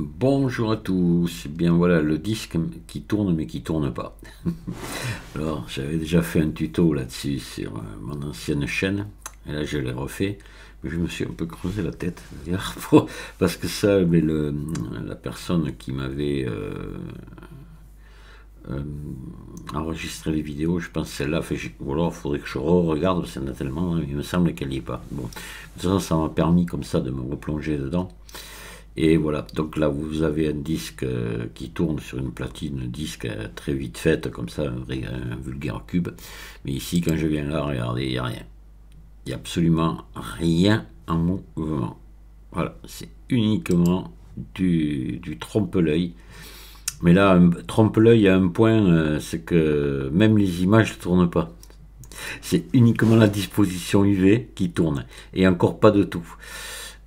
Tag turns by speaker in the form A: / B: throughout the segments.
A: Bonjour à tous, bien voilà le disque qui tourne mais qui tourne pas. Alors j'avais déjà fait un tuto là-dessus sur mon ancienne chaîne, et là je l'ai refait, mais je me suis un peu creusé la tête d'ailleurs, parce que ça, mais la personne qui m'avait euh, enregistré les vidéos, je pense celle-là, ou alors il faudrait que je re-regarde, parce qu'il y en a tellement, il me semble qu'elle n'y est pas. Bon, de toute façon ça m'a permis comme ça de me replonger dedans. Et voilà, donc là vous avez un disque qui tourne sur une platine, un disque très vite faite, comme ça, un vulgaire cube. Mais ici, quand je viens là, regardez, il n'y a rien. Il n'y a absolument rien en mouvement. Voilà, c'est uniquement du trompe-l'œil. Mais là, trompe-l'œil à un point, c'est que même les images ne tournent pas. C'est uniquement la disposition UV qui tourne, et encore pas de tout.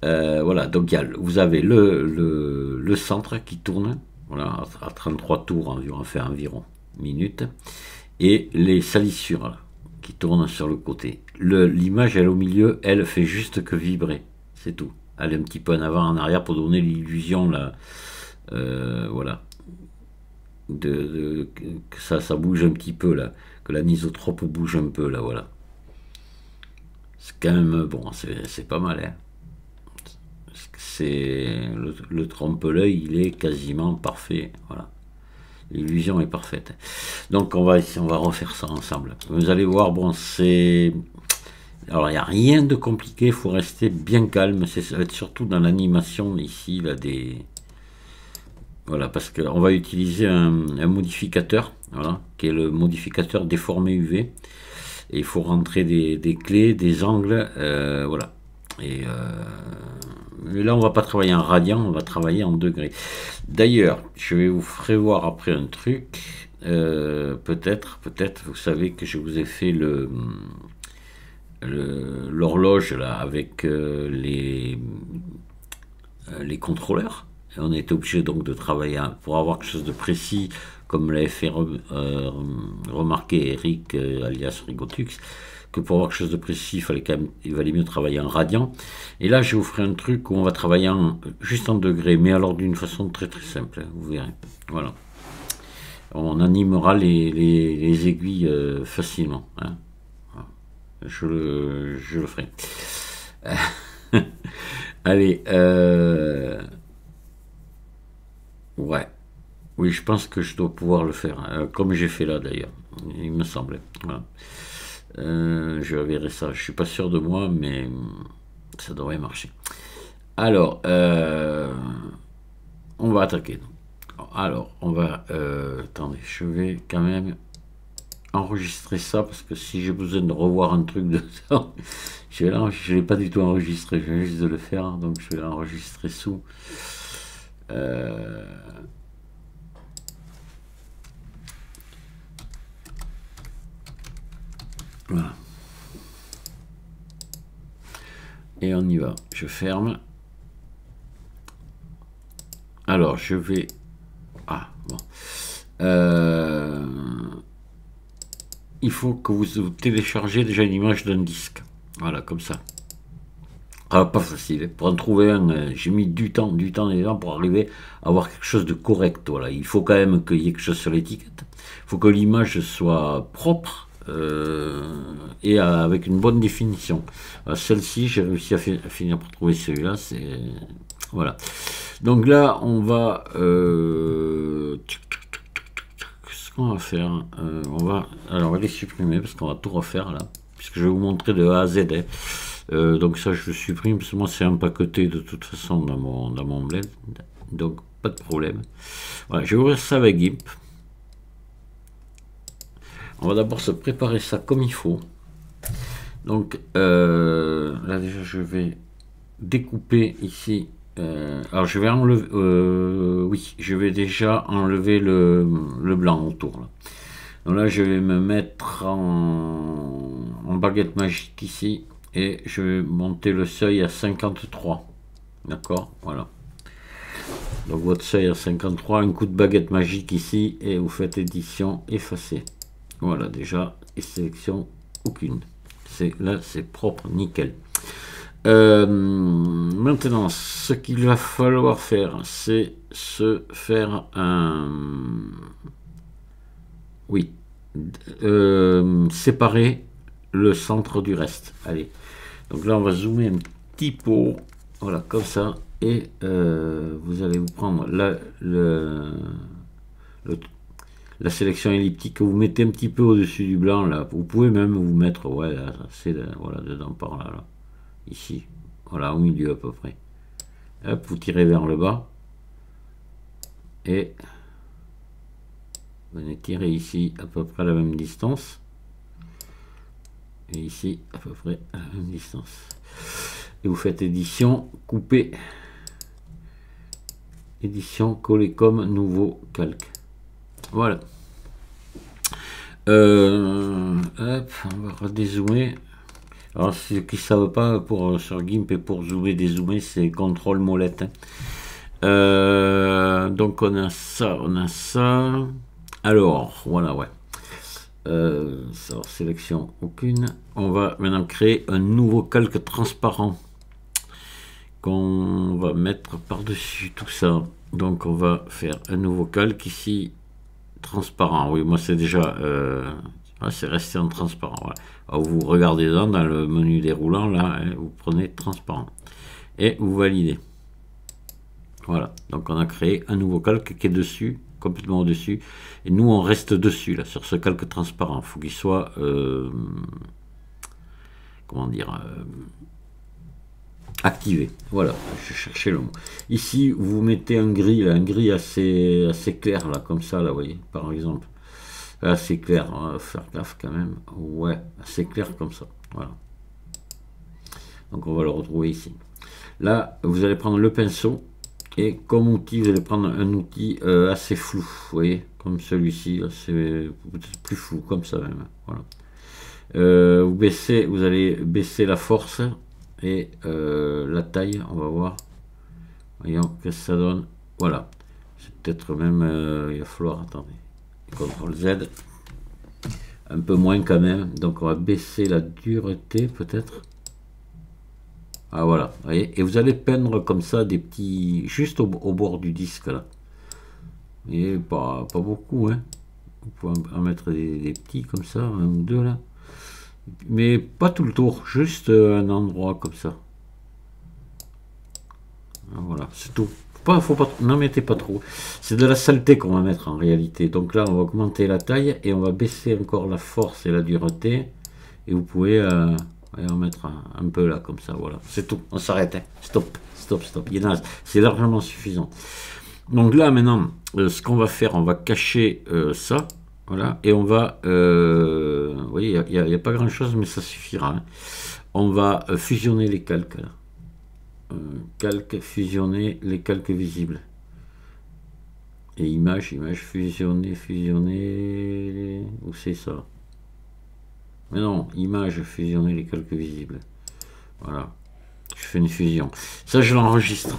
A: Voilà, donc vous avez le centre qui tourne, voilà, à 33 tours environ, enfin environ minutes, et les salissures là, qui tournent sur le côté. L'image, elle au milieu, elle fait juste que vibrer, c'est tout. Elle est un petit peu en avant, en arrière pour donner l'illusion là, voilà, que ça bouge un petit peu là, que l'anisotrope bouge un peu là, voilà. C'est quand même bon, c'est pas mal, hein. C'est le trompe-l'œil, il est quasiment parfait. Voilà, l'illusion est parfaite. Donc on va refaire ça ensemble. Vous allez voir, bon, alors il n'y a rien de compliqué, il faut rester bien calme. Ça va être surtout dans l'animation ici là voilà, parce qu'on va utiliser un modificateur, voilà, qui est le modificateur déformé UV. Et il faut rentrer des clés, des angles, voilà. Mais là, on va pas travailler en radian, on va travailler en degrés. D'ailleurs, je vais vous faire voir après un truc. Peut-être, vous savez que je vous ai fait l'horloge là avec les contrôleurs. Et on est obligé donc de travailler pour avoir quelque chose de précis, comme l'avait fait remarquer Eric alias Rigotux, que pour avoir quelque chose de précis, il valait mieux travailler en radian. Et là, je vous ferai un truc où on va travailler juste en degrés, mais alors d'une façon très très simple, hein, vous verrez. Voilà. On animera les aiguilles facilement, hein. Je le ferai. Allez, ouais. Oui, je pense que je dois pouvoir le faire, comme j'ai fait là d'ailleurs, il me semblait. Voilà. Je verrai ça, je suis pas sûr de moi, mais ça devrait marcher. Alors, on va attaquer. Alors, on va... attendez, je vais quand même enregistrer ça, parce que si j'ai besoin de revoir un truc de ça, je ne l'ai pas du tout enregistré, je viens juste de le faire, donc je vais l'enregistrer sous... Voilà. Et on y va. Je ferme. Alors, je vais... Ah, bon. Il faut que vous téléchargez déjà une image d'un disque. Voilà, comme ça. Ah, pas facile. Pour en trouver un, j'ai mis du temps et des temps pour arriver à avoir quelque chose de correct. Voilà. Il faut quand même qu'il y ait quelque chose sur l'étiquette. Il faut que l'image soit propre. Et avec une bonne définition. Celle-ci, j'ai réussi à finir par trouver celui-là. C'est voilà. Donc là, on va qu'est-ce qu'on va faire, alors on va les supprimer parce qu'on va tout refaire là, puisque je vais vous montrer de A à Z, hein. Donc ça, je le supprime parce que moi, c'est empaqueté de toute façon dans mon blend, donc pas de problème. Voilà, je vais ouvrir ça avec GIMP. On va d'abord se préparer ça comme il faut. Donc là déjà je vais découper ici. Alors je vais enlever, oui, je vais déjà enlever le blanc autour là. Donc là je vais me mettre en baguette magique ici et je vais monter le seuil à 53. D'accord, voilà. Donc votre seuil à 53, un coup de baguette magique ici et vous faites édition effacer. Voilà, déjà, et sélection aucune. Là, c'est propre, nickel. Maintenant, ce qu'il va falloir faire, c'est se faire un... Oui. Séparer le centre du reste. Allez. Donc là, on va zoomer un petit peu. Voilà, comme ça. Et vous allez vous prendre la sélection elliptique que vous mettez un petit peu au-dessus du blanc. Là. Vous pouvez même vous mettre, ouais, là, c'est voilà, dedans par là, là. Ici. Voilà, au milieu à peu près. Hop, vous tirez vers le bas. Et vous venez tirer ici à peu près à la même distance. Et ici à peu près à la même distance. Et vous faites édition, couper. Édition, coller comme nouveau calque. Voilà. Hop, on va redézoomer. Alors ceux qui ne savent pas, sur GIMP et pour zoomer, dézoomer, c'est CTRL molette. Donc on a ça, on a ça. Alors, voilà, ouais. Ça, sélection aucune. On va maintenant créer un nouveau calque transparent qu'on va mettre par-dessus tout ça. Donc on va faire un nouveau calque ici, transparent. Oui, moi c'est déjà... c'est resté en transparent. Voilà. Alors, vous regardez dans le menu déroulant, là, hein, vous prenez transparent. Et vous validez. Voilà, donc on a créé un nouveau calque qui est dessus, complètement au-dessus. Et nous, on reste dessus, là, sur ce calque transparent. Il faut qu'il soit... comment dire activé. Voilà, je cherchais le mot. Ici, vous mettez un gris, là, un gris assez clair, là, comme ça, là, vous voyez, par exemple. Assez clair, on va faire gaffe quand même. Ouais, assez clair comme ça. Voilà. Donc on va le retrouver ici. Là, vous allez prendre le pinceau et comme outil, vous allez prendre un outil assez flou. Vous voyez, comme celui-ci, c'est peut-être plus flou, comme ça même. Voilà. Vous allez baisser la force et la taille. On va voir. Voyons ce que ça donne. Voilà. C'est peut-être même. Il va falloir attendre. CTRL Z, un peu moins quand même, donc on va baisser la dureté peut-être. Ah voilà, vous voyez, et vous allez peindre comme ça des petits, juste au bord du disque là. Et pas beaucoup, hein. Vous pouvez en mettre des petits comme ça, un ou deux là, mais pas tout le tour, juste un endroit comme ça. Voilà, c'est tout. Faut pas, n'en mettez pas trop. C'est de la saleté qu'on va mettre en réalité. Donc là, on va augmenter la taille et on va baisser encore la force et la dureté. Et vous pouvez en mettre un peu là, comme ça. Voilà, c'est tout. On s'arrête. Hein. Stop, stop, stop. C'est largement suffisant. Donc là, maintenant, ce qu'on va faire, on va cacher ça. Voilà, et on va... vous voyez, il n'y a pas grand-chose, mais ça suffira. Hein. On va fusionner les calques là. Calque, fusionner les calques visibles et image fusionner, où c'est ça? Mais non, image, fusionner les calques visibles. Voilà, je fais une fusion. Ça, je l'enregistre.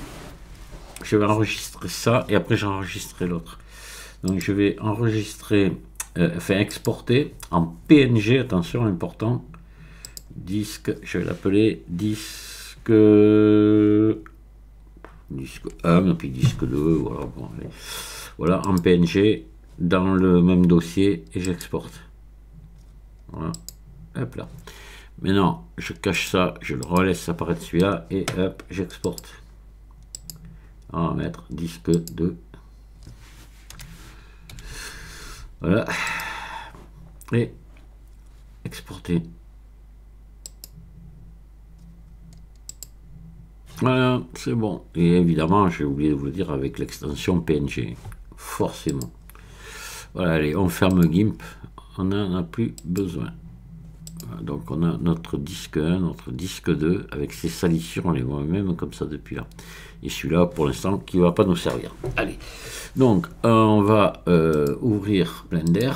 A: Je vais enregistrer ça et après j'enregistrerai l'autre. Donc je vais enregistrer, enfin exporter en PNG, attention, important. Disque, je vais l'appeler disque 1, puis disque 2, voilà, bon, allez. Voilà, en PNG, dans le même dossier, et j'exporte. Voilà, hop là. Maintenant, je cache ça, je le relaisse apparaître celui-là, et hop, j'exporte. On va mettre disque 2. Voilà. Et exporter. Voilà, c'est bon. Et évidemment, j'ai oublié de vous le dire, avec l'extension PNG. Forcément. Voilà, allez, on ferme GIMP. On n'en a plus besoin. Voilà, donc, on a notre disque 1, notre disque 2, avec ses salissures, on les voit même comme ça depuis là. Et celui-là, pour l'instant, qui ne va pas nous servir. Allez. Donc, on va ouvrir Blender.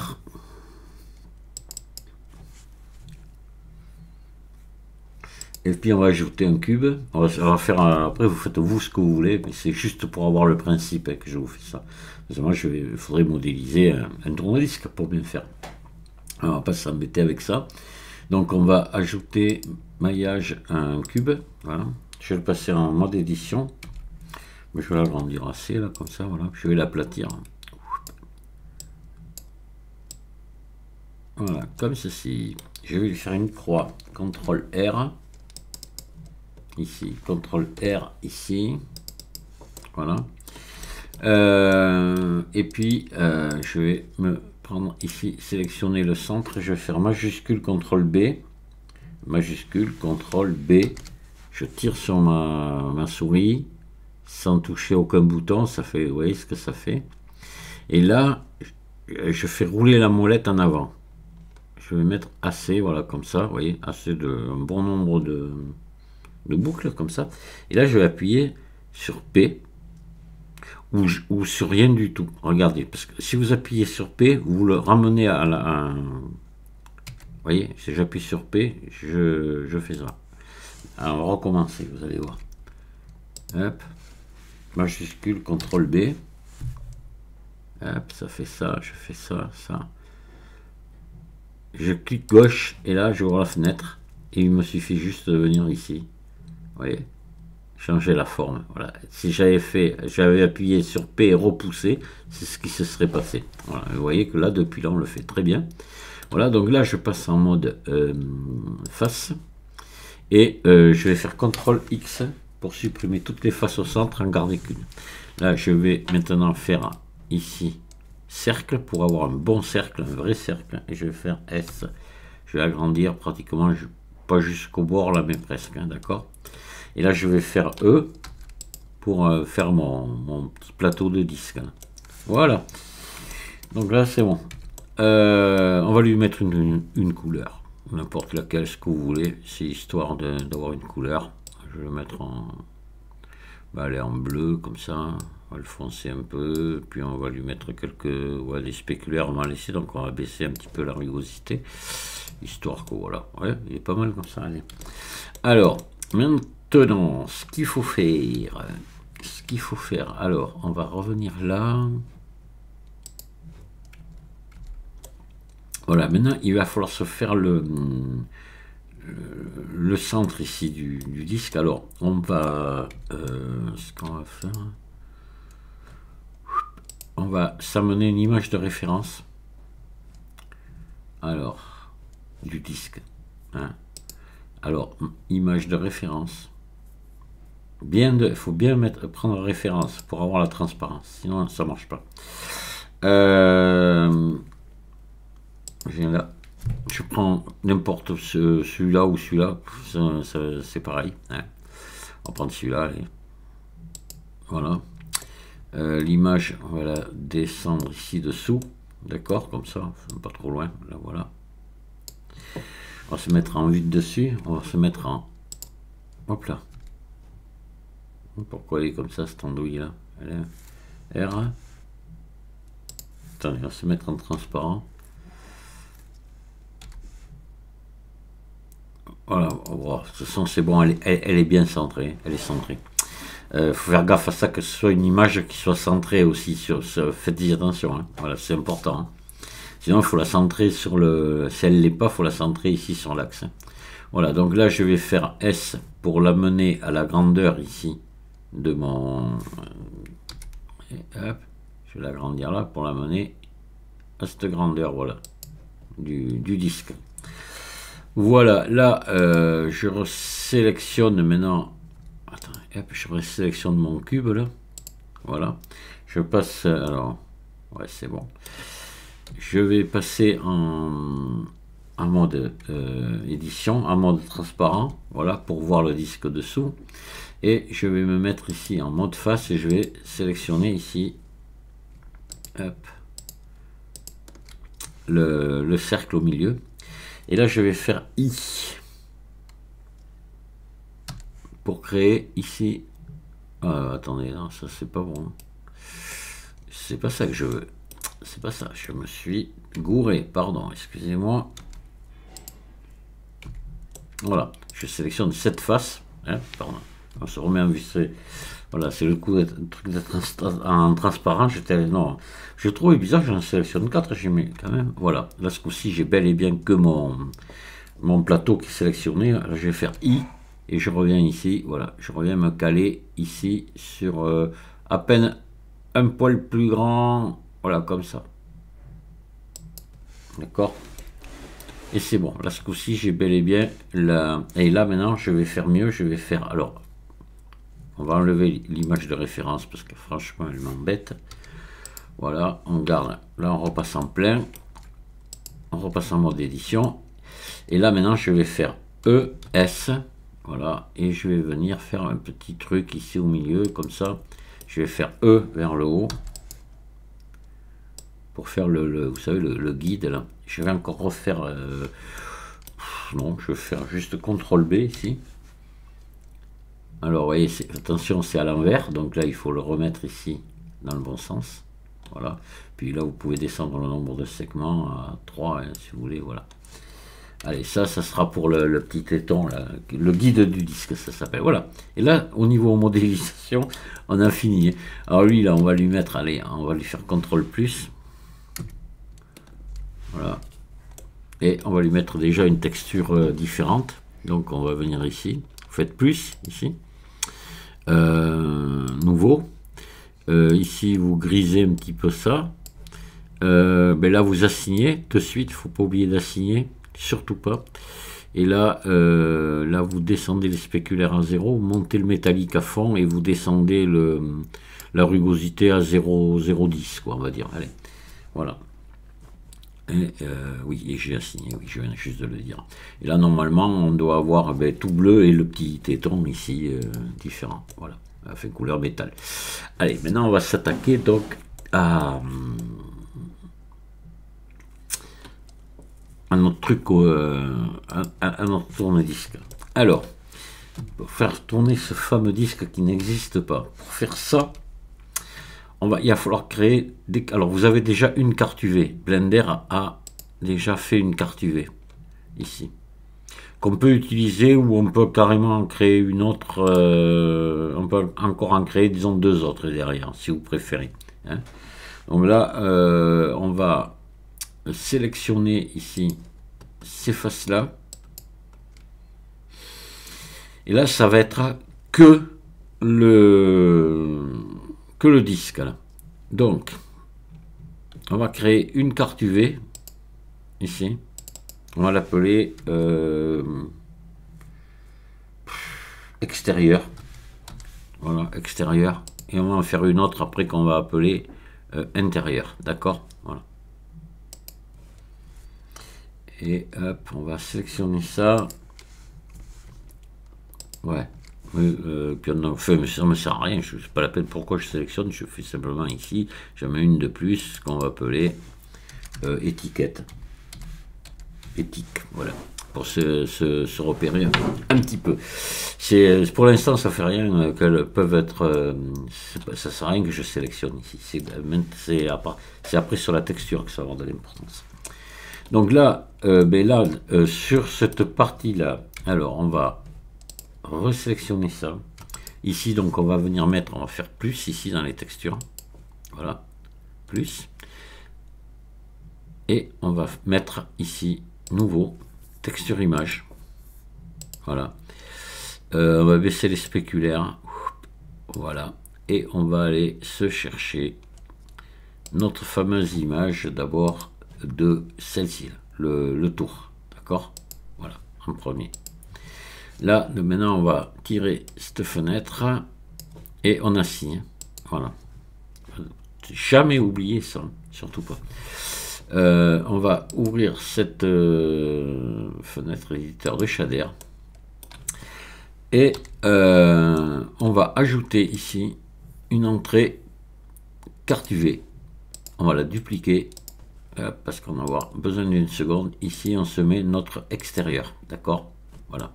A: Et puis on va ajouter un cube. On va faire après vous faites vous ce que vous voulez, mais c'est juste pour avoir le principe hein, que je vous fais ça. Parce que moi il faudrait modéliser un tourne-disque pour bien faire. Alors, on va pas s'embêter avec ça. Donc on va ajouter maillage un cube, voilà. Je vais le passer en mode édition. Je vais l'agrandir assez là, comme ça, voilà. Je vais l'aplatir. Voilà, comme ceci. Je vais lui faire une croix. CTRL R. Ici. CTRL R ici. Voilà. Et puis, je vais me prendre ici, sélectionner le centre. Je vais faire majuscule CTRL B. Majuscule CTRL B. Je tire sur ma souris sans toucher aucun bouton. Ça fait, vous voyez ce que ça fait. Et là, je fais rouler la molette en avant. Je vais mettre assez, voilà, comme ça, vous voyez, assez un bon nombre de boucles, comme ça. Et là, je vais appuyer sur P, ou sur rien du tout. Regardez, parce que si vous appuyez sur P, vous le ramenez à vous voyez, si j'appuie sur P, je fais ça. Alors, on va recommencer, vous allez voir. Hop, majuscule, CTRL B. Hop, ça fait ça, je fais ça, ça. Je clique gauche et là je vois la fenêtre et il me suffit juste de venir ici, vous voyez, changer la forme. Voilà. Si j'avais appuyé sur P et repoussé, c'est ce qui se serait passé. Voilà. Vous voyez que là depuis là on le fait très bien. Voilà, donc là je passe en mode face et je vais faire CTRL X pour supprimer toutes les faces au centre, en garder qu'une. Là je vais maintenant faire ici cercle pour avoir un bon cercle, un vrai cercle, et je vais faire S. Je vais agrandir pratiquement, pas jusqu'au bord là, mais presque, hein, d'accord. Et là je vais faire E pour faire mon petit plateau de disque. Hein. Voilà. Donc là c'est bon. On va lui mettre une couleur, n'importe laquelle, ce que vous voulez. C'est histoire d'avoir une couleur. Je vais le mettre en, allez, en bleu comme ça. On va le foncer un peu, puis on va lui mettre des spéculaires, on va laisser, donc on va baisser un petit peu la rugosité, histoire que voilà, ouais, il est pas mal comme ça, allez. Alors, maintenant, ce qu'il faut faire, alors, on va revenir là. Voilà, maintenant, il va falloir se faire le centre ici du disque. Alors, on va, ce qu'on va faire... On va s'amener une image de référence. Alors, du disque. Hein. Alors, image de référence. Il faut bien prendre référence pour avoir la transparence. Sinon, ça marche pas. Je viens là. Je prends n'importe celui-là ou celui-là. C'est pareil. Hein. On va prendre celui-là. Allez. Voilà. L'image, on va la descendre ici dessous, d'accord, comme ça, pas trop loin, là voilà. On va se mettre en vue de dessus, on va se mettre en, hop là. Pourquoi elle est comme ça cette andouille là? Elle est R. Attendez, on va se mettre en transparent. Voilà, oh, de toute façon c'est bon, elle est bien centrée, elle est centrée. Faut faire gaffe à ça, que ce soit une image qui soit centrée aussi sur faites-y attention, hein. Voilà, c'est important. Hein. Sinon il faut la centrer sur si elle l'est pas, il faut la centrer ici sur l'axe. Hein. Voilà, donc là je vais faire S pour l'amener à la grandeur ici de mon hop, je vais l'agrandir là pour l'amener à cette grandeur, voilà, du disque. Voilà, là je sélectionne maintenant. Attends, hop, je sélectionne mon cube là. Voilà. Je passe. Alors. Ouais, c'est bon. Je vais passer en mode édition, en mode transparent. Voilà, pour voir le disque dessous. Et je vais me mettre ici en mode face et je vais sélectionner ici. Hop. Le cercle au milieu. Et là, je vais faire I. Pour créer ici, attendez, non, ça c'est pas bon, c'est pas ça que je veux, c'est pas ça, je me suis gouré, pardon, excusez-moi. Voilà, je sélectionne cette face, hein, pardon, on se remet en vue, voilà, c'est le coup d'être en transparent. Non, je trouvais bizarre, j'en sélectionne 4, j'ai mis quand même, voilà, là ce coup-ci j'ai bel et bien que mon plateau qui est sélectionné. Alors, je vais faire I et je reviens ici. Voilà, je reviens me caler ici sur à peine un poil plus grand. Voilà, comme ça. D'accord. Et c'est bon. Là, ce coup-ci, j'ai bel et bien la... Et là, maintenant, je vais faire mieux. Je vais faire... Alors, on va enlever l'image de référence parce que franchement, elle m'embête. Voilà, on garde. Là, on repasse en plein. On repasse en mode édition. Et là, maintenant, je vais faire ES. Voilà. Et je vais venir faire un petit truc ici au milieu, comme ça. Je vais faire E vers le haut. Pour faire vous savez, le guide, là. Je vais encore refaire... non, je vais faire juste CTRL B, ici. Alors, vous voyez, attention, c'est à l'envers. Donc là, il faut le remettre ici, dans le bon sens. Voilà. Puis là, vous pouvez descendre le nombre de segments à 3, hein, si vous voulez, voilà. Allez, ça sera pour le petit téton, là, le guide du disque, ça s'appelle. Voilà. Et là, au niveau modélisation, on a fini. Alors lui, là, on va lui mettre, allez, on va lui faire CTRL+. Voilà. Et on va lui mettre déjà une texture différente. Donc, on va venir ici. Vous faites plus, ici. Nouveau. Ici, vous grisez un petit peu ça. Ben là, vous assignez de suite. Il ne faut pas oublier d'assigner. Surtout pas. Et là, là, vous descendez les spéculaires à 0, vous montez le métallique à fond et vous descendez la rugosité à 0,010, quoi, on va dire. Allez, voilà. Et, oui, et j'ai assigné, oui, je viens juste de le dire. Et là, normalement, on doit avoir tout bleu et le petit téton ici différent. Voilà, enfin couleur métal. Allez, maintenant, on va s'attaquer donc à notre truc, à notre tourne-disque. Alors, pour faire tourner ce fameux disque qui n'existe pas, pour faire ça, il va falloir créer alors vous avez déjà une carte UV. Blender a déjà fait une carte UV ici qu'on peut utiliser, ou on peut carrément en créer une autre. On peut encore en créer, disons, 2 autres derrière si vous préférez, hein. Donc là, on va sélectionner ici ces faces là, et là ça va être que le disque là. Donc on va créer une carte UV ici, on va l'appeler extérieur. Voilà, extérieur, et on va en faire une autre après qu'on va appeler intérieur. D'accord, voilà. Et hop, on va sélectionner ça. Ouais. Puis on a fait, mais ça ne me sert à rien, je ne sais pas la peine pourquoi je sélectionne, je fais simplement ici, j'en mets une de plus qu'on va appeler étiquette. Éthique, voilà. Pour se repérer un petit peu. Pour l'instant, ça fait rien qu'elles peuvent être. Ça sert à rien que je sélectionne ici. C'est après sur la texture que ça va avoir de l'importance. Donc là, sur cette partie-là, alors on va resélectionner ça. Ici, donc on va venir mettre, on va faire plus ici dans les textures. Voilà, plus. Et on va mettre ici, nouveau, texture image. Voilà. On va baisser les spéculaires. Voilà. Et on va aller se chercher notre fameuse image d'abord de celle-ci, le tour. D'accord? Voilà, en premier. Là, maintenant, on va tirer cette fenêtre et on assigne. Voilà. Jamais oublier ça, surtout pas. On va ouvrir cette fenêtre éditeur de shader et on va ajouter ici une entrée carte UV. On va la dupliquer parce qu'on va avoir besoin d'une seconde. Ici, on se met notre extérieur. D'accord? Voilà.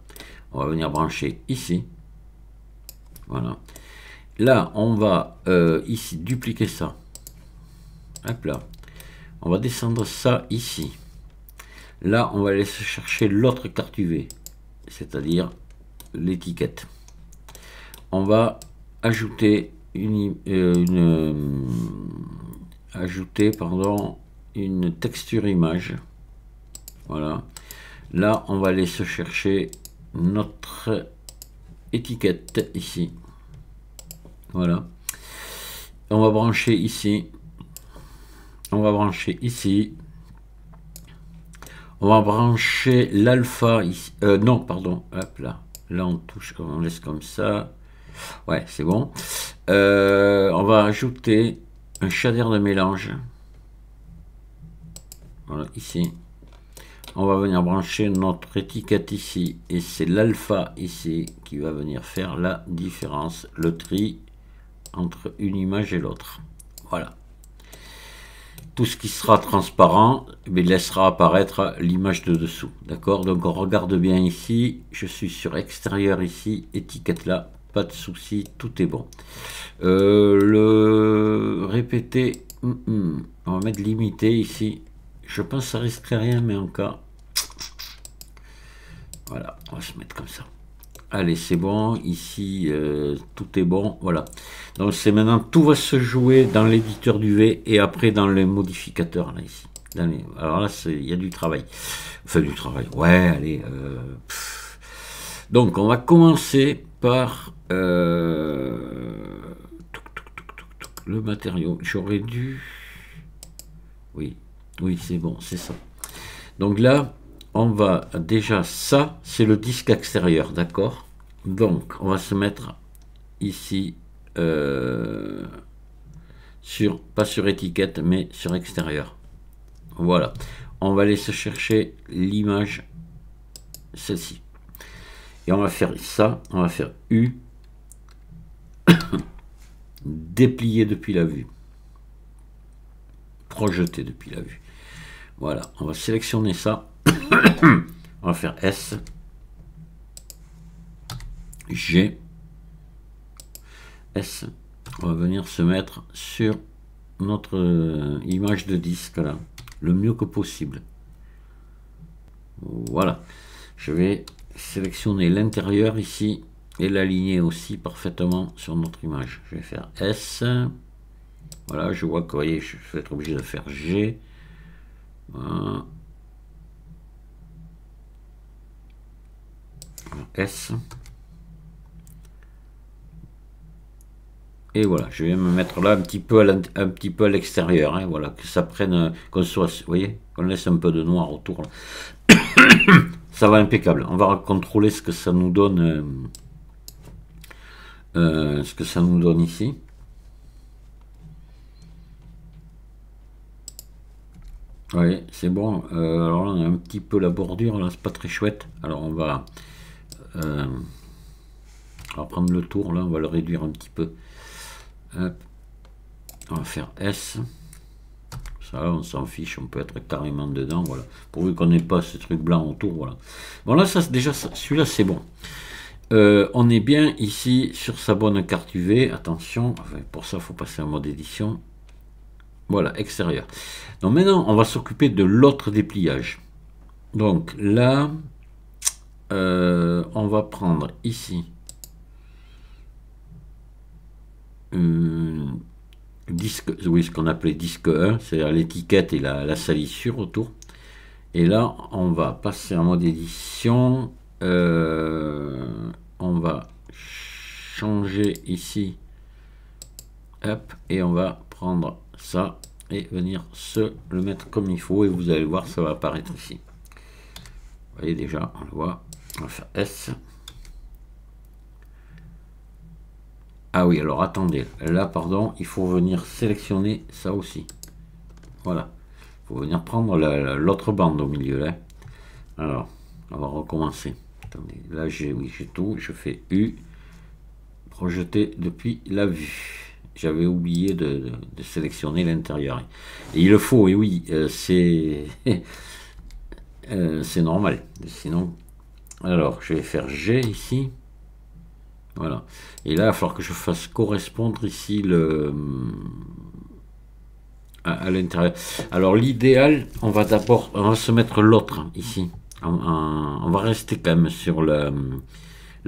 A: On va venir brancher ici. Voilà. Là, on va ici dupliquer ça. Hop là. On va descendre ça ici. Là, on va aller chercher l'autre carte UV, c'est-à-dire l'étiquette. On va ajouter une texture image. Voilà. Là, on va aller se chercher notre étiquette ici. Voilà. On va brancher ici. On va brancher ici. On va brancher l'alpha ici. Non, pardon. Hop là. Là, on touche, on laisse comme ça. Ouais, c'est bon. On va ajouter un shader de mélange. Voilà, ici. On va venir brancher notre étiquette ici. Et c'est l'alpha ici qui va venir faire la différence. Le tri entre une image et l'autre. Voilà. Tout ce qui sera transparent, il laissera apparaître l'image de dessous. D'accord? Donc on regarde bien ici. Je suis sur extérieur ici. Étiquette là. Pas de souci. Tout est bon. Le répéter. On va mettre limité ici. Je pense que ça risquerait rien, mais en cas. Voilà. On va se mettre comme ça. Allez, c'est bon. Ici, tout est bon. Voilà. Donc, c'est maintenant, tout va se jouer dans l'éditeur d'UV et après dans les modificateurs, là, ici. Alors là, il y a du travail. Enfin, du travail. Ouais, allez. Donc, on va commencer par le matériau. J'aurais dû... Oui, c'est bon, c'est ça. Donc là... On va déjà, ça, c'est le disque extérieur, d'accord? Donc, on va se mettre ici, pas sur étiquette, mais sur extérieur. Voilà. On va aller se chercher l'image, celle-ci. Et on va faire ça, on va faire U, déplier depuis la vue, projeter depuis la vue. Voilà, on va sélectionner ça. On va faire S, G, S. On va venir se mettre sur notre image de disque là, le mieux que possible. Voilà. Je vais sélectionner l'intérieur ici et l'aligner aussi parfaitement sur notre image. Je vais faire S. Voilà, je vois que, vous voyez, je vais être obligé de faire G. Voilà. S. Et voilà, je vais me mettre là un petit peu à l'extérieur, hein, voilà, que ça prenne, qu'on soit, vous voyez, qu'on laisse un peu de noir autour. Là. Ça va impeccable. On va contrôler ce que ça nous donne, ici. Oui, c'est bon. Alors là, on a un petit peu la bordure, là, c'est pas très chouette. Alors on va prendre le tour, là, on va le réduire un petit peu. Hop. On va faire S. Ça, on s'en fiche, on peut être carrément dedans, voilà. Pourvu qu'on n'ait pas ce truc blanc autour, voilà. Bon, là, ça, déjà, celui-là, c'est bon. On est bien ici sur sa bonne carte UV. Attention, enfin, pour ça, il faut passer en mode édition. Voilà, extérieur. Donc maintenant, on va s'occuper de l'autre dépliage. Donc là, on va prendre ici disque, oui, ce qu'on appelait disque 1, c'est-à-dire l'étiquette et la salissure autour. Et là, on va passer en mode édition. On va changer ici. Hop, et on va prendre ça et venir se le mettre comme il faut. Et vous allez voir, ça va apparaître ici. Vous voyez déjà, on le voit. On va faire S. Ah oui, alors attendez, là, pardon, il faut venir sélectionner ça aussi. Voilà. Il faut venir prendre l'autre bande au milieu, là. Alors, on va recommencer. Attendez, là, j'ai tout. Je fais U. Projeter depuis la vue. J'avais oublié de sélectionner l'intérieur. Et il le faut, et oui, c'est normal. Sinon, alors, je vais faire G ici. Voilà. Et là, il va falloir que je fasse correspondre ici à l'intérieur. Alors, l'idéal, on va se mettre l'autre ici. On va rester quand même sur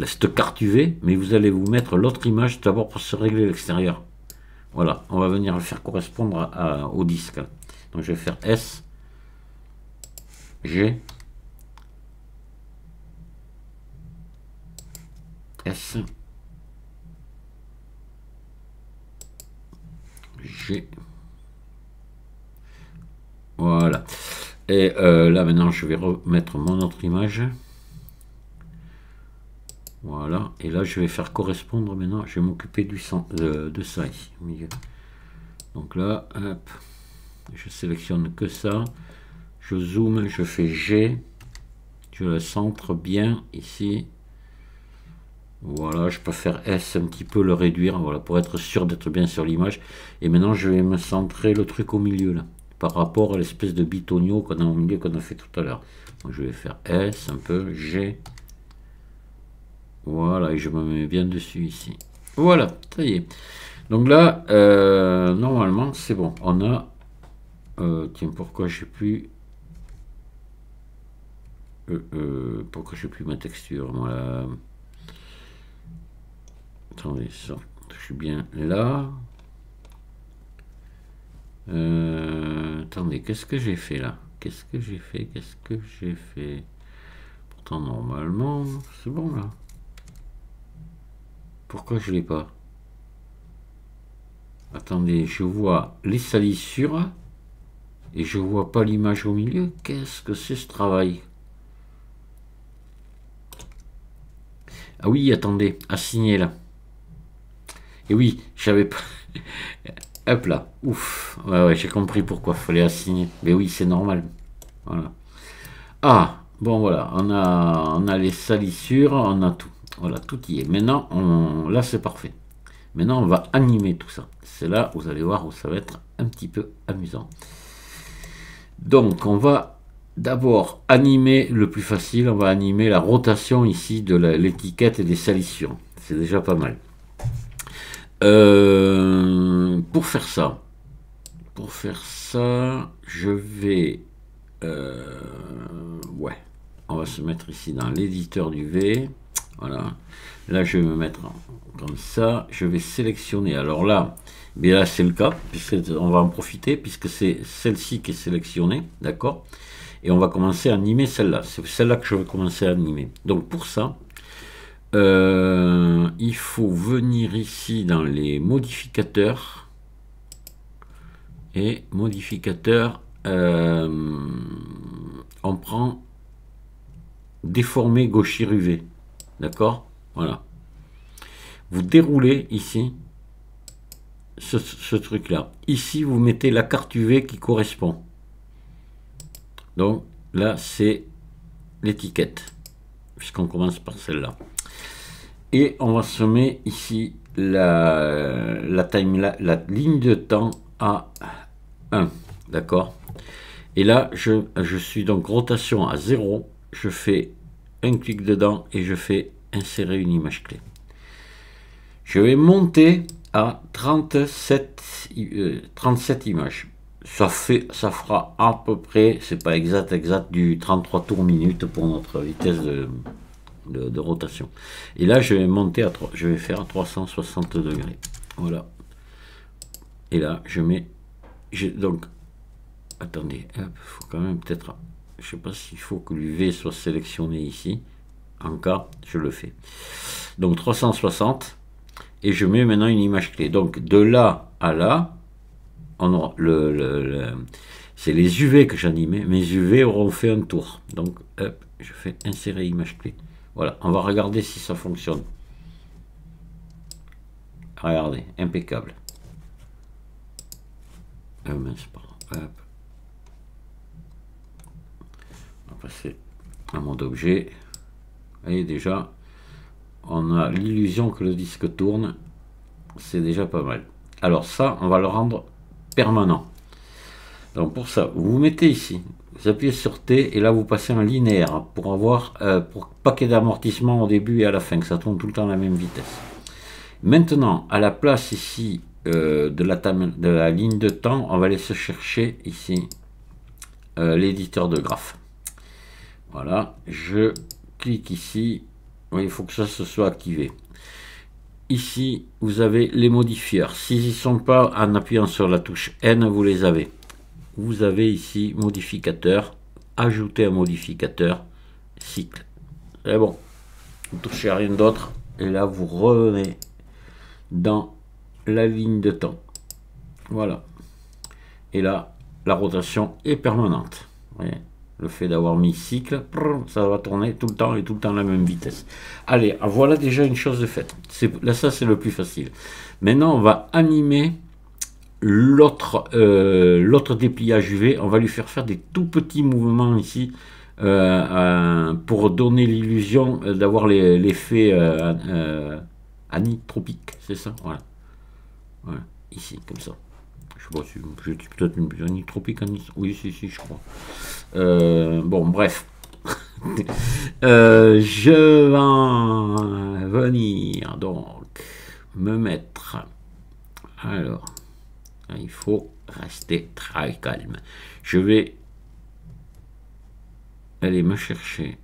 A: cette carte UV, mais vous allez vous mettre l'autre image d'abord pour se régler l'extérieur. Voilà, on va venir le faire correspondre au disque. Donc, je vais faire S, G, S, G. Voilà. Et là maintenant je vais remettre mon autre image. Voilà. Et là je vais faire correspondre maintenant. Je vais m'occuper du centre de ça ici au milieu. Donc là, hop, je sélectionne que ça. Je zoome, je fais G. Je le centre bien ici. Voilà, je peux faire S un petit peu, le réduire, voilà, pour être sûr d'être bien sur l'image. Et maintenant, je vais me centrer le truc au milieu, là, par rapport à l'espèce de bitonio qu'on a au milieu, qu'on a fait tout à l'heure. Donc, je vais faire S un peu, G. Voilà, et je me mets bien dessus ici. Voilà, ça y est. Donc là, normalement, c'est bon. On a... tiens, pourquoi j'ai plus... pourquoi j'ai plus ma texture, moi, là. Attendez, ça, je suis bien là. Attendez, qu'est-ce que j'ai fait là? Qu'est-ce que j'ai fait? Pourtant, normalement, c'est bon là. Pourquoi je l'ai pas? Attendez, je vois les salissures et je vois pas l'image au milieu. Qu'est-ce que c'est ce travail? Ah oui, attendez, assigner là. Et oui, j'avais pas... Hop là, ouf. Ouais, j'ai compris pourquoi il fallait assigner. Mais oui, c'est normal. Voilà. Ah, bon voilà, on a les salissures, on a tout. Voilà, tout y est. Maintenant, là c'est parfait. Maintenant, on va animer tout ça. C'est là, vous allez voir, où ça va être un petit peu amusant. Donc, on va d'abord animer le plus facile. On va animer la rotation ici de l'étiquette et des salissures. C'est déjà pas mal. Pour faire ça, je vais... ouais, on va se mettre ici dans l'éditeur du V. Voilà. Là, je vais me mettre comme ça. Je vais sélectionner. Alors là, bien là, c'est le cas. On va en profiter puisque c'est celle-ci qui est sélectionnée. D'accord? Et on va commencer à animer celle-là. C'est celle-là que je vais commencer à animer. Donc, pour ça... il faut venir ici dans les modificateurs et modificateurs, on prend déformer gauchir UV, d'accord, voilà, vous déroulez ici ce truc là, ici vous mettez la carte UV qui correspond, donc là c'est l'étiquette puisqu'on commence par celle-là. Et on va se mettre ici la ligne de temps à 1. D'accord? Et là, je suis donc rotation à 0. Je fais un clic dedans et je fais insérer une image clé. Je vais monter à 37 images. Ça fera à peu près, c'est pas exact, du 33 tours minute pour notre vitesse de rotation. Et là, je vais monter à 3, je vais faire à 360 degrés. Voilà. Et là, je mets... donc, attendez, il faut quand même peut-être... Je sais pas s'il faut que l'UV soit sélectionné ici. En cas, je le fais. Donc, 360. Et je mets maintenant une image clé. Donc, de là à là, on aura c'est les UV que j'animais. Mes UV auront fait un tour. Donc, hop, je fais insérer image clé. Voilà, on va regarder si ça fonctionne. Regardez, impeccable. Mince, pardon. Hop. On va passer en mode objet. Et déjà, on a l'illusion que le disque tourne. C'est déjà pas mal. Alors ça, on va le rendre permanent. Donc pour ça, vous vous mettez ici. Vous appuyez sur T et là vous passez en linéaire pour avoir pour pas qu'il y ait d'amortissement au début et à la fin, que ça tourne tout le temps à la même vitesse. Maintenant, à la place ici de la ligne de temps, on va aller se chercher ici l'éditeur de graphes. Voilà, je clique ici. Oui, il faut que ça se soit activé. Ici, vous avez les modifieurs. S'ils ne sont pas en appuyant sur la touche N, vous les avez. Vous avez ici modificateur, ajouter un modificateur, cycle. C'est bon, vous ne touchez à rien d'autre, et là vous revenez dans la ligne de temps. Voilà. Et là, la rotation est permanente. Vous voyez, le fait d'avoir mis cycle, ça va tourner tout le temps et tout le temps à la même vitesse. Allez, voilà déjà une chose de faite. Là, ça c'est le plus facile. Maintenant, on va animer l'autre dépliage UV. On va lui faire des tout petits mouvements ici pour donner l'illusion d'avoir l'effet anitropique. C'est ça, voilà. Voilà, ici, comme ça. Je sais pas si je dis peut-être une anitropique, oui, si, je crois. Bon, bref. Je vais venir donc me mettre. Alors, il faut rester très calme. Je vais aller me chercher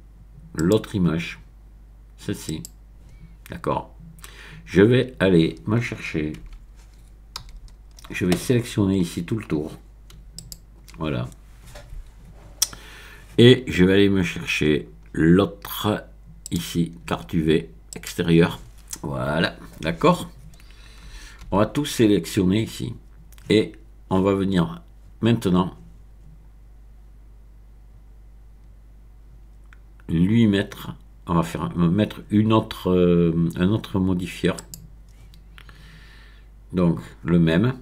A: l'autre image, celle-ci. D'accord. Je vais aller me chercher. Je vais sélectionner ici tout le tour. Voilà. Et je vais aller me chercher l'autre ici, carte UV extérieure. Voilà, d'accord. On va tout sélectionner ici. Et on va venir maintenant lui mettre, on va mettre un autre modifieur. Donc le même,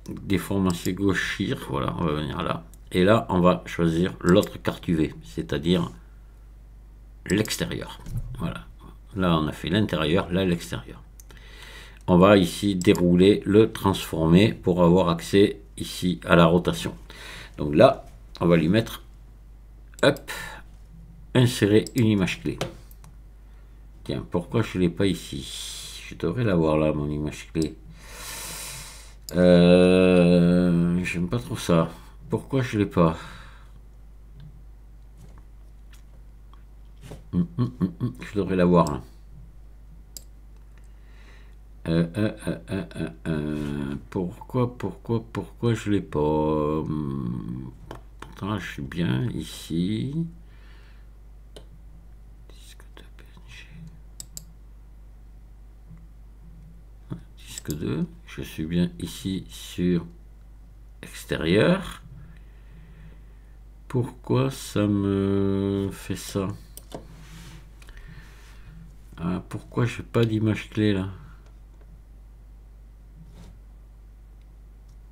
A: déformation gauchir, voilà, on va venir là. Et là, on va choisir l'autre carte UV, c'est-à-dire l'extérieur. Voilà. Là, on a fait l'intérieur, là, l'extérieur. On va ici dérouler le transformer pour avoir accès ici à la rotation. Donc là, on va lui mettre, hop, insérer une image clé. Tiens, pourquoi je ne l'ai pas ici? Je devrais l'avoir là, mon image clé. J'aime pas trop ça. Pourquoi je l'ai pas? Je devrais l'avoir. Pourquoi je l'ai pas? Pourtant, je suis bien ici. Disque de PNG. Disque 2. Je suis bien ici sur extérieur. Pourquoi ça me fait ça? Pourquoi j'ai pas d'image clé là?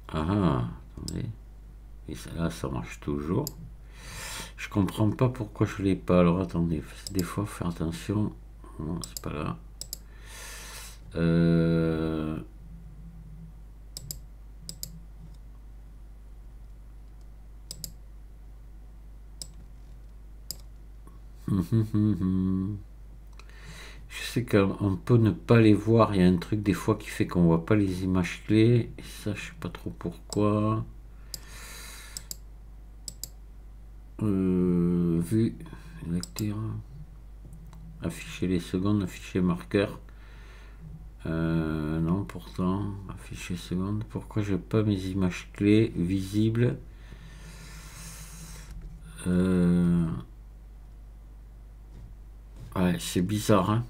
A: Attendez. Et ça, là, ça marche toujours. Je comprends pas pourquoi je l'ai pas. Alors attendez, des fois, faire attention. Non, c'est pas là. Je sais qu'on peut ne pas les voir. Il y a un truc des fois qui fait qu'on voit pas les images clés. Et ça, je sais pas trop pourquoi. Vue, lecture, afficher les secondes, afficher marqueur. Non, pourtant, afficher secondes. Pourquoi j'ai pas mes images clés visibles? Ouais, c'est bizarre, hein.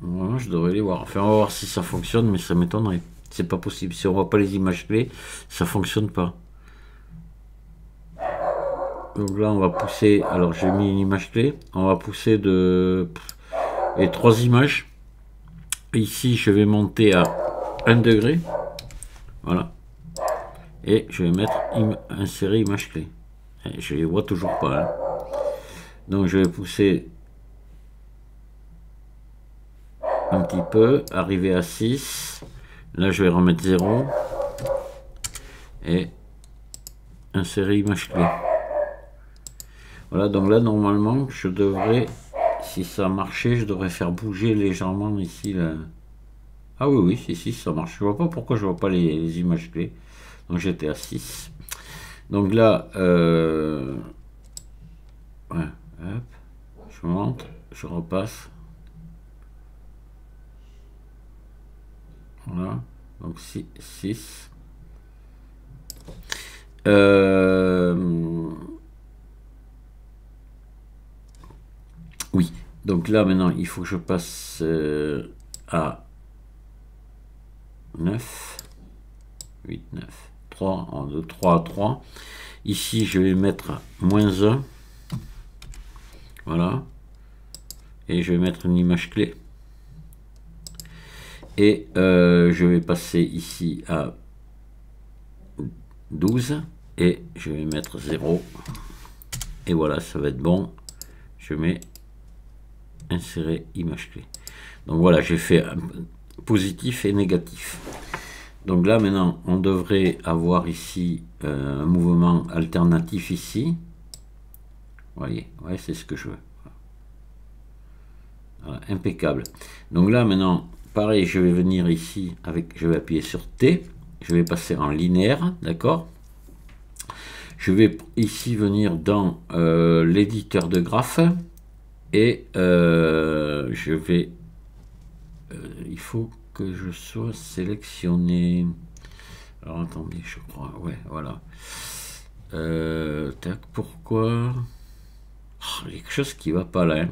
A: Moi, je devrais les voir. Enfin, on va voir si ça fonctionne, mais ça m'étonnerait. C'est pas possible. Si on voit pas les images clés, ça fonctionne pas. Donc là, on va pousser. Alors, j'ai mis une image clé. On va pousser les 3 images. Ici, je vais monter à 1 degré. Voilà. Et je vais mettre insérer image clé. Et je les vois toujours pas. Hein. Donc, je vais pousser un petit peu, arriver à 6. Là, je vais remettre 0. Et insérer image clé. Voilà, donc là, normalement, je devrais, si ça marchait, je devrais faire bouger légèrement ici. Là. Ah oui, si, ça marche. Je vois pas pourquoi je vois pas les images clés. Donc j'étais à 6. Donc là, ouais, hop, je monte, je repasse. Voilà, donc 6. Oui, Donc là, maintenant, il faut que je passe à 9, 8, 9, 3, 1, 2, 3, 3. Ici, je vais mettre moins 1. Voilà. Et je vais mettre une image clé. Et je vais passer ici à 12. Et je vais mettre 0. Et voilà, ça va être bon. Je mets insérer image clé. Donc voilà, j'ai fait positif et négatif. Donc là maintenant on devrait avoir ici un mouvement alternatif ici. Vous voyez, ouais, c'est ce que je veux. Voilà, impeccable. Donc là maintenant pareil, je vais venir ici avec, je vais appuyer sur T, je vais passer en linéaire, d'accord. Je vais ici venir dans l'éditeur de graphes et je vais il faut que je sois sélectionné. Alors attendez, je crois, ouais, voilà. Tac, pourquoi il y a quelque chose qui va pas là, hein.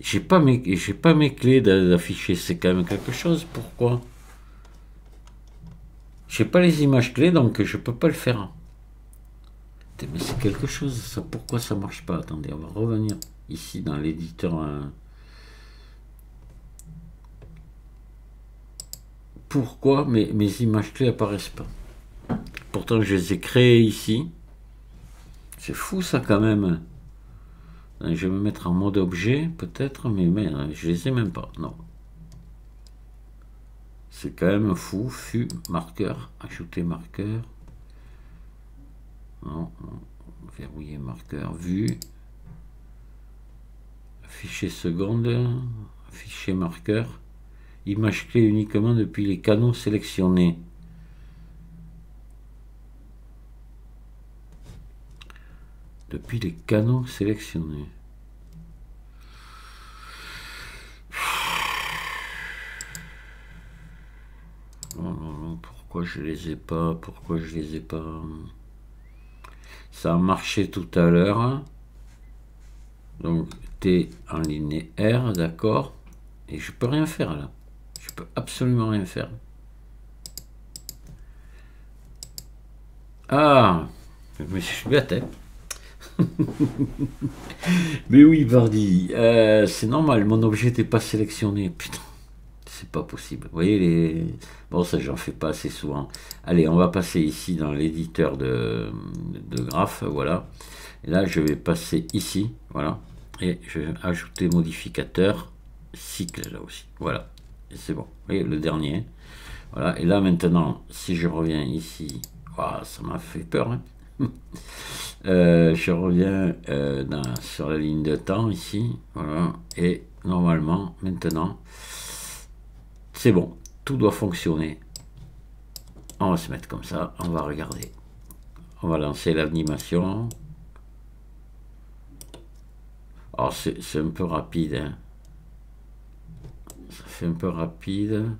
A: J'ai pas mes clés d'afficher, c'est quand même quelque chose. Pourquoi j'ai pas les images clés, donc je peux pas le faire. Mais c'est quelque chose, ça. Pourquoi ça marche pas? Attendez, on va revenir ici dans l'éditeur. Pourquoi mes images clés apparaissent pas? Pourtant je les ai créées ici. C'est fou ça quand même. Je vais me mettre en mode objet peut-être, mais je les ai même pas. Non. C'est quand même fou. Fut marqueur, ajouter marqueur. Non, verrouiller marqueur, vue. Afficher seconde, afficher marqueur. Image clé uniquement depuis les canaux sélectionnés. Depuis les canaux sélectionnés. Pourquoi je les ai pas? Pourquoi je les ai pas? Ça a marché tout à l'heure. Donc T en linéaire, d'accord. Et je peux rien faire là. Je peux absolument rien faire. Ah, mais je suis bête, hein. Mais oui, Bardi, c'est normal, mon objet n'était pas sélectionné. Putain, c'est pas possible. Vous voyez, bon, ça, j'en fais pas assez souvent. Allez, on va passer ici dans l'éditeur de graphes, voilà. Et là, je vais passer ici, voilà. Et je vais ajouter modificateur, cycle, là aussi. Voilà, et c'est bon. Vous voyez, le dernier. Voilà, et là, maintenant, si je reviens ici, oh, ça m'a fait peur, hein. Je reviens sur la ligne de temps ici, voilà, et normalement maintenant c'est bon, tout doit fonctionner. On va se mettre comme ça, on va regarder, on va lancer l'animation. Alors c'est un peu rapide, hein. Ça fait un peu rapide.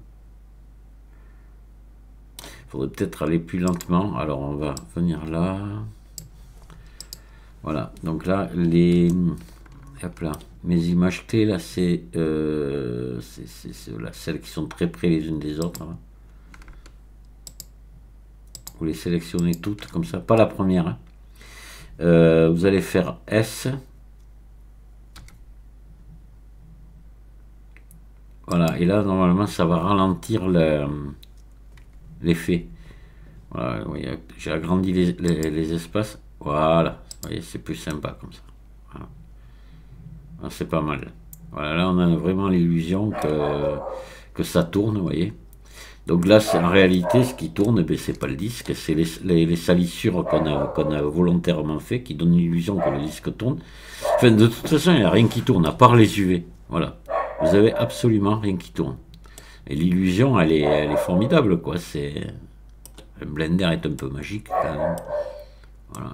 A: Faudrait peut-être aller plus lentement. Alors on va venir là. Voilà, donc là hop là, mes images clés là, c'est celles qui sont très près les unes des autres, hein. Vous les sélectionnez toutes comme ça, pas la première, hein. Vous allez faire S. Voilà, et là normalement ça va ralentir l'effet. Voilà, vous voyez, j'ai agrandi les espaces. Voilà, vous voyez, c'est plus sympa comme ça. Voilà. C'est pas mal. Voilà, là on a vraiment l'illusion que ça tourne, vous voyez. Donc là, en réalité, ce qui tourne, ben, c'est pas le disque, c'est les salissures qu'on a volontairement fait, qui donnent l'illusion que le disque tourne. Enfin, de toute façon, il n'y a rien qui tourne, à part les UV. Voilà. Vous avez absolument rien qui tourne. Et l'illusion, elle est formidable, quoi. Le Blender est un peu magique, quand même. Voilà.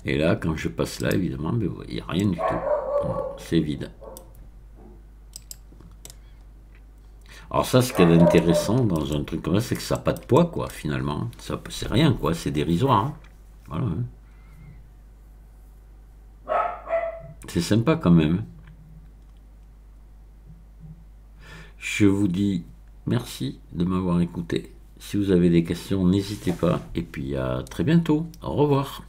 A: Et là, quand je passe là, évidemment, il n'y a rien du tout. C'est vide. Alors ça, ce qui est intéressant dans un truc comme ça, c'est que ça n'a pas de poids, quoi, finalement. Ça, c'est rien, quoi, c'est dérisoire. Hein. Voilà. Hein. C'est sympa quand même. Je vous dis merci de m'avoir écouté. Si vous avez des questions, n'hésitez pas. Et puis à très bientôt. Au revoir.